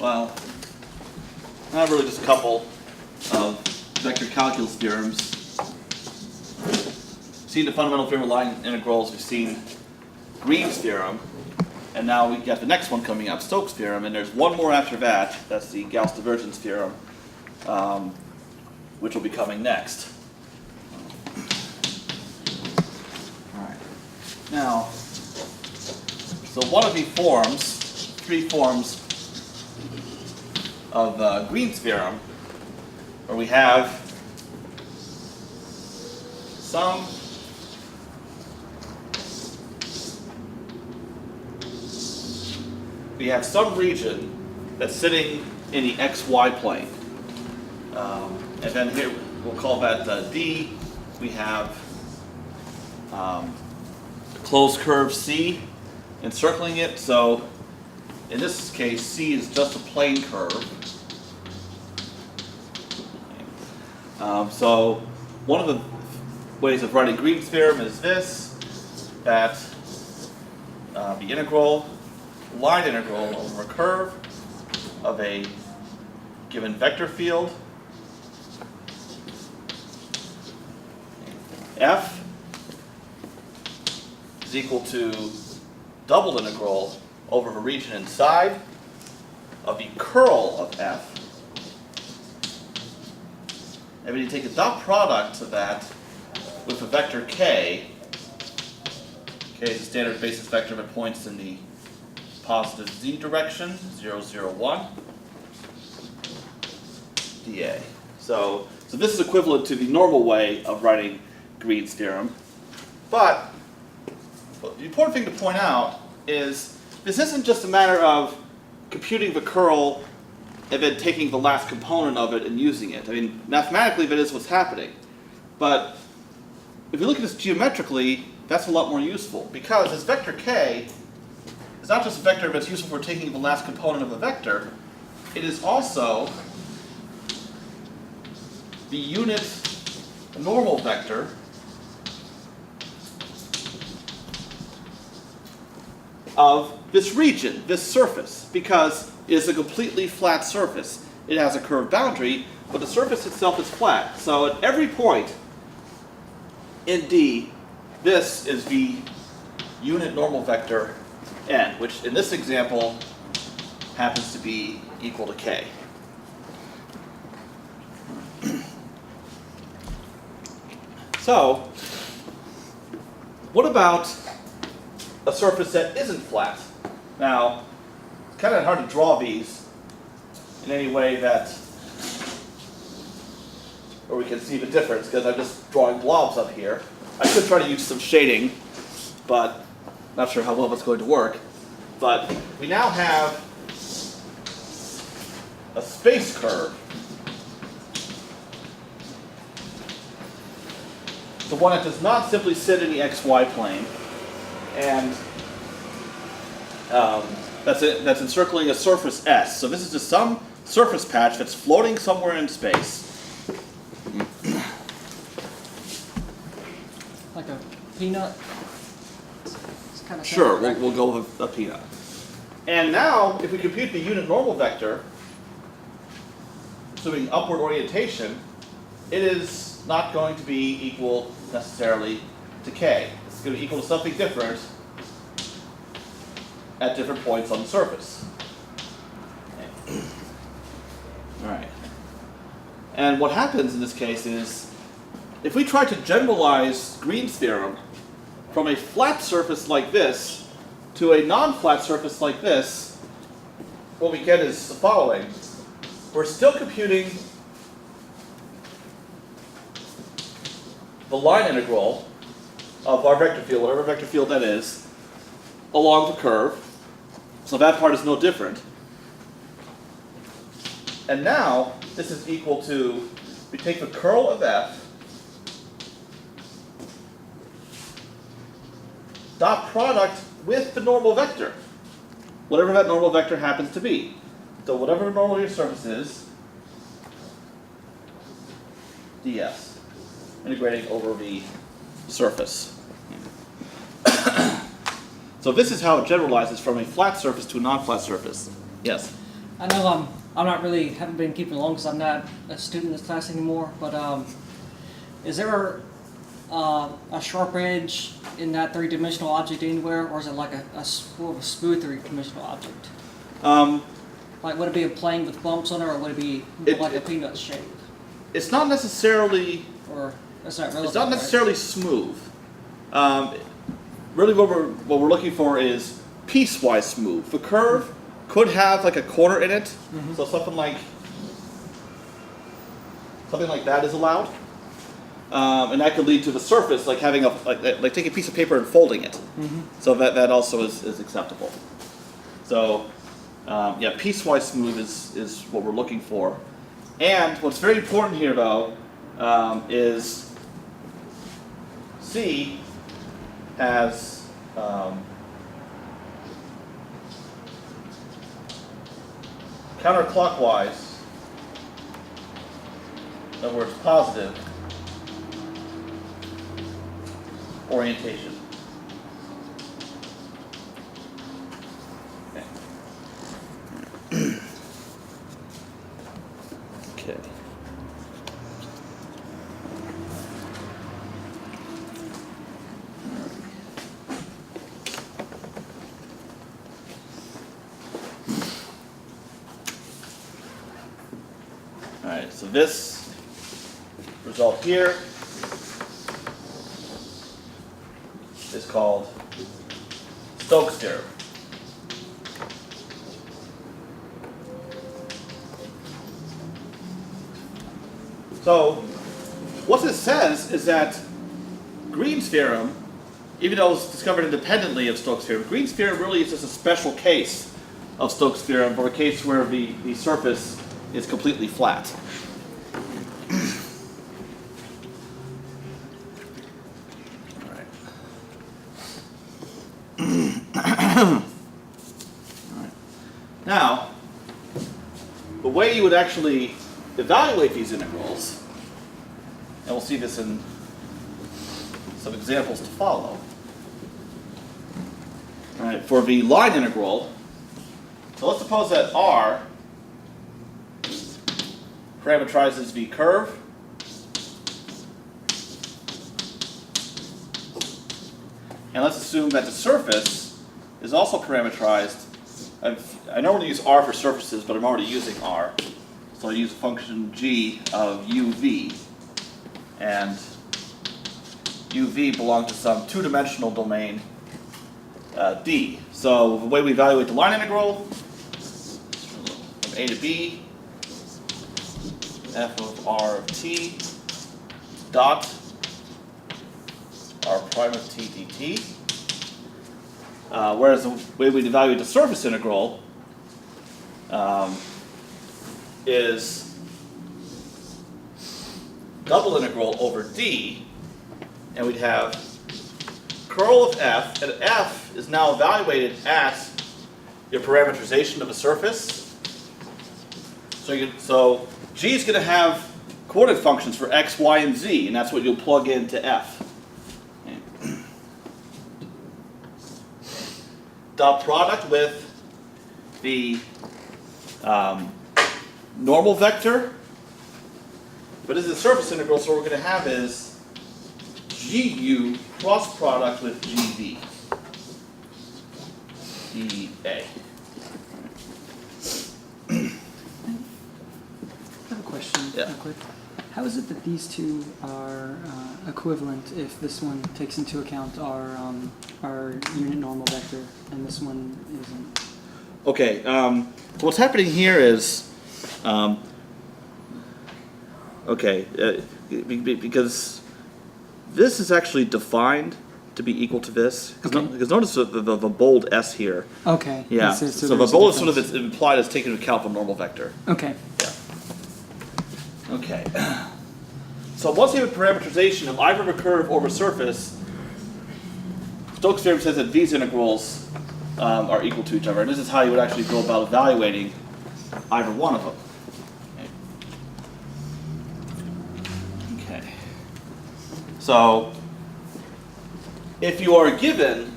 Well, not really, just a couple of vector calculus theorems. We've seen the fundamental theorem of line integrals, we've seen Green's theorem, and now we got the next one coming up, Stokes' theorem, and there's one more after that, that's the Gauss divergence theorem, which will be coming next. Alright. Now, so one of the forms, three forms of Green's theorem, where we have some region that's sitting in the xy plane. And then here we'll call that D. We have closed curve C encircling it. So in this case, C is just a plane curve. So one of the ways of writing Green's theorem is this, that the integral, line integral over a curve of a given vector field F is equal to double integral over the region inside of the curl of F. And when you take a dot product of that with a vector K, K is a standard basis vector that points in the positive z direction, 0, 0, 1, dA. So this is equivalent to the normal way of writing Green's theorem. But the important thing to point out is this isn't just a matter of computing the curl and then taking the last component of it and using it. I mean, mathematically that is what's happening. But if you look at this geometrically, that's a lot more useful, because this vector K is not just a vector that's useful for taking the last component of a vector, it is also the unit normal vector of this region, this surface, because it is a completely flat surface. It has a curved boundary, but the surface itself is flat. So at every point in D, this is the unit normal vector n, which in this example happens to be equal to k. So, what about a surface that isn't flat? Now, it's kind of hard to draw these in any way that where we can see the difference, because I'm just drawing blobs up here. I could try to use some shading, but not sure how well that's going to work. But we now have a space curve. The one that does not simply sit in the xy plane, and that's encircling a surface S. So this is just some surface patch that's floating somewhere in space. Like a peanut? It's kind of sure, we'll go with a peanut. And now, if we compute the unit normal vector, assuming upward orientation, it is not going to be equal necessarily to k. It's going to be equal to something different at different points on the surface. All right. And what happens in this case is, if we try to generalize Green's theorem from a flat surface like this to a non-flat surface like this, what we get is the following. We're still computing the line integral of our vector field, whatever vector field that is, along the curve. So that part is no different. And now, this is equal to, we take the curl of F, dot product with the normal vector, whatever that normal vector happens to be. So whatever the normal of your surface is, ds, integrating over the surface. So this is how it generalizes from a flat surface to a non-flat surface. Yes? I know I'm not really haven't been keeping along because I'm not a student in this class anymore. But is there a sharp edge in that three-dimensional object anywhere, or is it like a smooth three-dimensional object? Like, would it be a plane with bumps on it, or would it be like a peanut shape? It's not necessarily. Or that's not relevant. It's not necessarily smooth. Really, what we're looking for is piecewise smooth. The curve could have like a corner in it, so something like that is allowed, and that could lead to the surface like having like taking a piece of paper and folding it. So that also is acceptable. So yeah, piecewise smooth is what we're looking for. And what's very important here though is C has counterclockwise, in other words, positive orientation. Okay. Alright, so this result here is called Stokes theorem. So what this says is that Green's theorem, even though it was discovered independently of Stokes' theorem, Green's theorem really is just a special case of Stokes' theorem, or a case where the surface is completely flat. Now, the way you would actually evaluate these integrals, and we'll see this in some examples to follow. All right, for the line integral, so let's suppose that R parameterizes the curve, and let's assume that the surface is also parameterized. I normally use R for surfaces, but I'm already using R. So I use a function g of uv, and uv belongs to some two-dimensional domain D. So the way we evaluate the line integral, from a to b, f of r of t dot r prime of t dt. Whereas the way we evaluate the surface integral is double integral over d, and we'd have curl of f, and f is now evaluated at your parameterization of a surface. So g is going to have coordinate functions for x, y, and z, and that's what you'll plug into f. Dot product with the normal vector, but this is a surface integral, so what we're going to have is gu cross product with gv, dA. I have a question, Yeah. real quick. How is it that these two are equivalent if this one takes into account our unit normal vector and this one isn't? Okay, what's happening here is, because this is actually defined to be equal to this. Because notice the bold S here. Okay. Yeah, So so the there's a bold is sort of difference. implied as taking into account the normal vector. Okay. Yeah. Okay. So once you have a parameterization of either a curve or a surface, Stokes' theorem says that these integrals are equal to each other, and this is how you would actually go about evaluating either one of them. Okay. So if you are given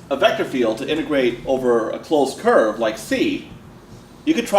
a vector field to integrate over a closed curve like C, You could try